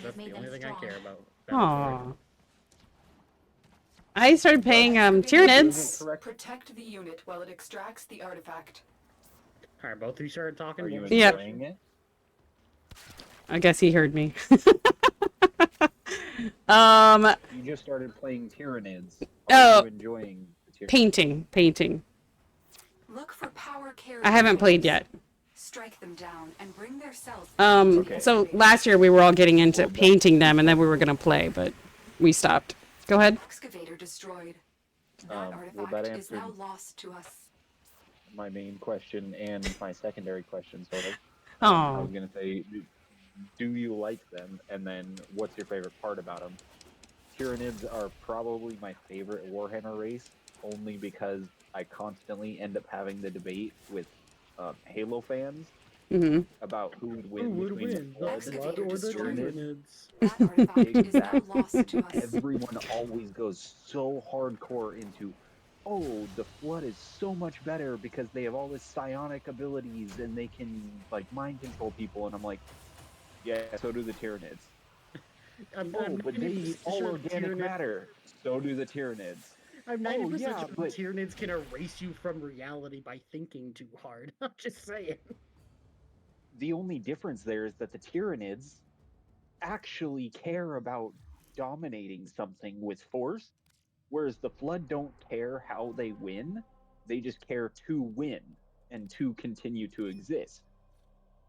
That's the only thing I care about. Aww. I started paying Tyranids. Protect the unit while it extracts the artifact. Alright, both of you started talking. Are you Yep. enjoying it? I guess he heard me. You just started playing Tyranids. Are you enjoying the Tyranids? Painting. Look for power carriers. I haven't played yet. Strike them down and bring their cells. Okay. So last year we were all getting into painting them, and then we were gonna play, but we stopped. Go ahead. Excavator destroyed. That Well, artifact that is now answered lost to us. my main question and my secondary question, sort of. I Oh, was gonna say, do you like them? And then, what's your favorite part about them? Tyranids are probably my favorite Warhammer race, only because I constantly end up having the debate with Halo fans about who would win between the Flood or the Tyranids? That artifact is now lost to us. Everyone always goes so hardcore into, oh, the Flood is so much better because they have all this psionic abilities and they can like mind control people, and I'm like, yeah, so do the Tyranids. But they eat all organic matter. So do the Tyranids. I'm 90% yeah, sure but the Tyranids can erase you from reality by thinking too hard. I'm just saying. the only difference there is that the Tyranids actually care about dominating something with force, whereas the Flood don't care how they win. They just care to win and to continue to exist.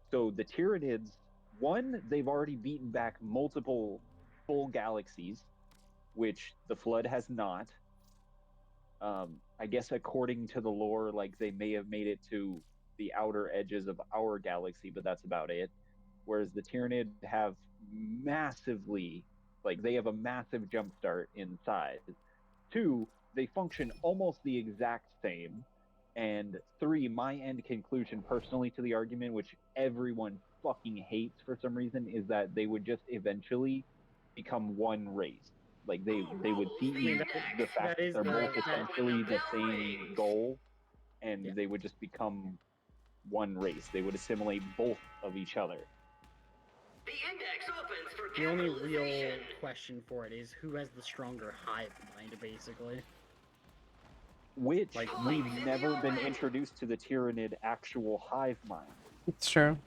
So the Tyranids, one, they've already beaten back multiple full galaxies, which the Flood has not. I guess according to the lore, like they may have made it to the outer edges of our galaxy, but that's about it. Whereas the Tyranids have massively, like they have a massive jump start in size. Two, they function almost the exact same. And three, my end conclusion personally to the argument, which everyone fucking hates for some reason, is that they would just eventually become one race. Like they would see the fact that they're both essentially the same goal, and they would just become one race. They would assimilate both of each other. The index opens for The only real question for it is who has the stronger hive mind, basically. Which Like, we've never been introduced to the Tyranid actual hive mind. it's true.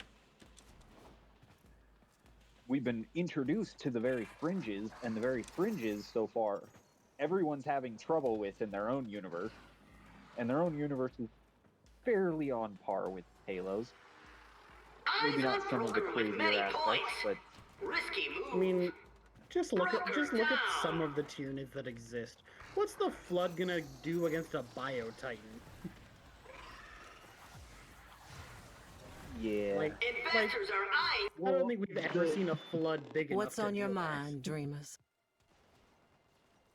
We've been introduced to the very fringes, and the very fringes so far, everyone's having trouble with in their own universe, and their own universe is fairly on par with Halo's. Maybe not some of the crazier aspects, but I mean, just look at some of the Tyranids that exist. What's the Flood gonna do against a Bio-Titan? yeah. Like, I don't think we've ever seen a Flood big enough. What's on your do mind, dreamers?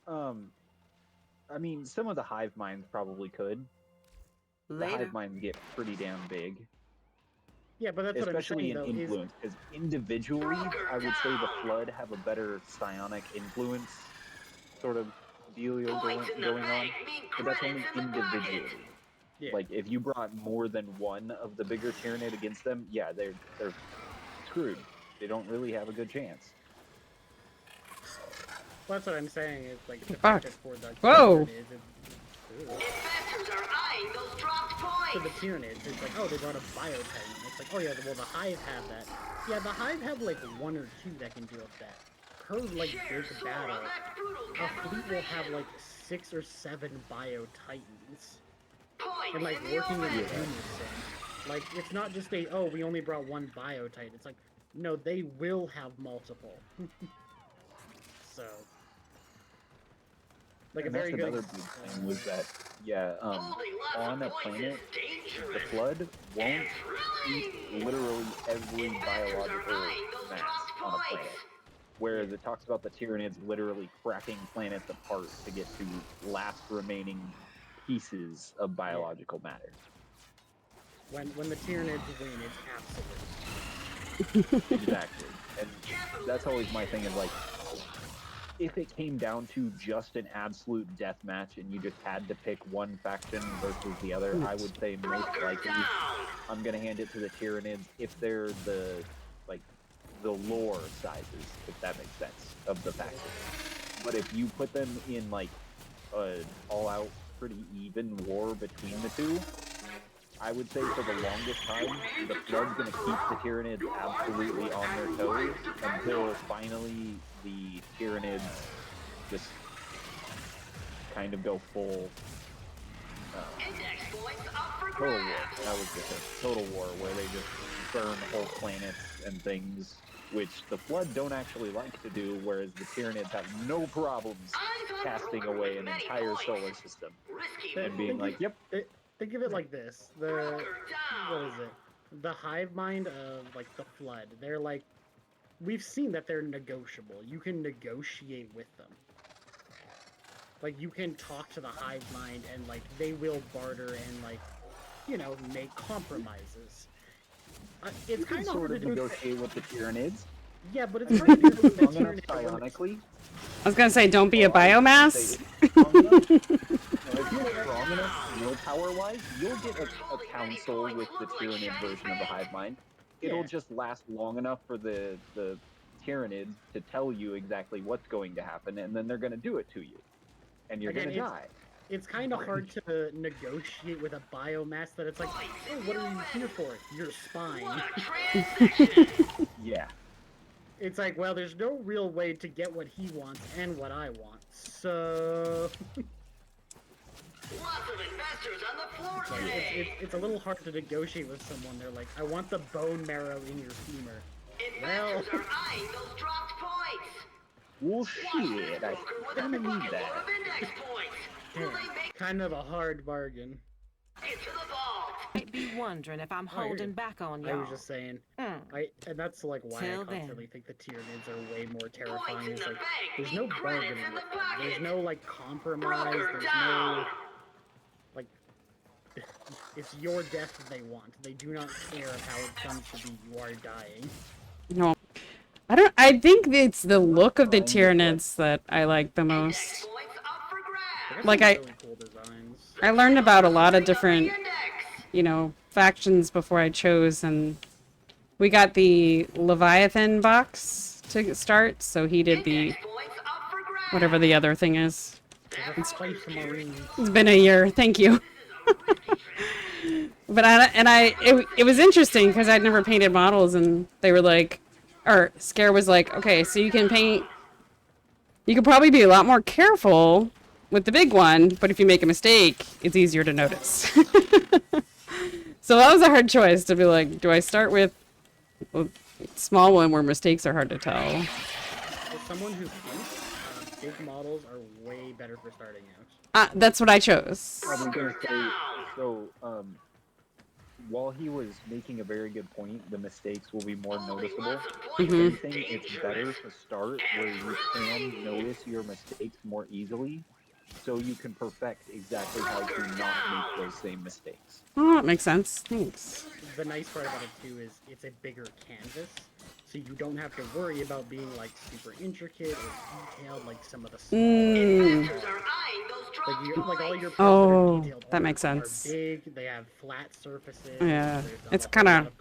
I mean, some of the hive minds probably could. The hive minds get pretty damn big. Yeah, but that's especially what I'm saying, in influence, because individually, I would say the Flood have a better psionic influence sort of dealio going on, but that's only individually. Yeah. Like, if you brought more than one of the bigger Tyranid against them, yeah, they're screwed. They don't really have a good chance. Well, that's what I'm saying, is like the Fuck. fact that for the Whoa. For the Tyranids, it's like, oh, they brought a Bio-Titan. It's like, oh yeah, well the Hive have that. Yeah, the Hive have like one or two that can deal with that. Per like big battle, a fleet will have like 6 or 7 Bio-Titans. And like working in unison. Like, it's not just we only brought one Bio-Titan. It's like, no, they will have multiple. So, like, And a very that's good another big thing was that, on a planet, the Flood won't eat literally every biological mass on a planet. Whereas it talks about the Tyranids literally cracking planets apart to get to last remaining pieces of biological matter. When the Tyranids win, it's absolute. Exactly. And that's always my thing is like, if it came down to just an absolute death match and you just had to pick one faction versus the other, I would say most likely I'm gonna hand it to the Tyranids if they're the lore sizes, if that makes sense, of the factions. But if you put them in like an all-out, pretty even war between the two, I would say for the longest time, the Flood's gonna keep the Tyranids absolutely on their toes until finally the Tyranids just kind of go full Index points up for total war. grabs. That was just a total war where they just burn whole planets and things, which the Flood don't actually like to do, whereas the Tyranids have no problems casting away an entire solar system Risky and being like, yep. Think of it like this: Broker what down. is it? The hive mind of like the Flood. They're like, we've seen that they're negotiable. You can negotiate with them. Like you can talk to the hive mind and like they will barter and like, you know, make compromises. You It's can kind of sort hard to of do. negotiate with the Tyranids. Yeah, but it's hard to do with the Strong enough Tyranids. psionically. I was gonna say, don't be a Well, I was gonna biomass. say, if you're strong enough- if you're strong enough willpower-wise, you'll get a council with the Tyranid version of the hive mind. It'll Yeah. just last long enough for the Tyranids to tell you exactly what's going to happen, and then they're going to do it to you, and you're Again, going to die. It's kind of hard to negotiate with a biomass that it's like, oh, what are you here for? Your spine. What a transaction. Yeah. It's like, well, there's no real way to get what he wants and what I want. So Lots of investors on the floor like, today. it's a little hard to negotiate with someone. They're like, I want the bone marrow in your femur. Investors are eyeing those dropped points. Well, Watch this shit, I broker with a kind of need bucket load that. of index points. Will Damn, they make kind of a hard bargain. it to the vault? Might be wondering if I'm Oh, you're holding good. back on I y'all. was just saying, Mm. and that's like why Till I then. constantly think the Tyranids are way more Points terrifying. in Is the like, bank there's mean no credits bargaining in the with them. There's pocket. no like compromise. Broker There's down. no like. It's your death that they want. They do not care how it comes to be. You are dying. No, I don't. I think it's the look of the Trying to Tyranids that I like the Index most. points up for They grabs. got Like some I really cool designs. I learned about a lot of Bring up the different, index. factions before I chose, and we got the Leviathan box to start, so he did the Index points up for grabs. whatever the other thing is. The Space Marines. It's been a year. Thank you. But it was interesting because I'd never painted models, and they were like, or Scare was like, okay, so you can paint. You could probably be a lot more careful with the big one, but if you make a mistake, it's easier to notice. So that was a hard choice to be like, do I start with a small one where mistakes are hard to tell? As someone who paints, big models are way better for starting out. That's what I chose. I was gonna say, so, while he was making a very good point, the mistakes will be more noticeable. If anything, it's better to start where you can notice your mistakes more easily, so you can perfect exactly how to not make those same mistakes. Oh, that makes sense. Thanks. The nice part about it too is it's a bigger canvas, so you don't have to worry about being like super intricate or detailed like some of the smaller. Investors are eyeing those dropped Like all your points. parts that are Oh, detailed that makes are sense. big. They have flat surfaces. Yeah, there's not it's a whole lot kinda of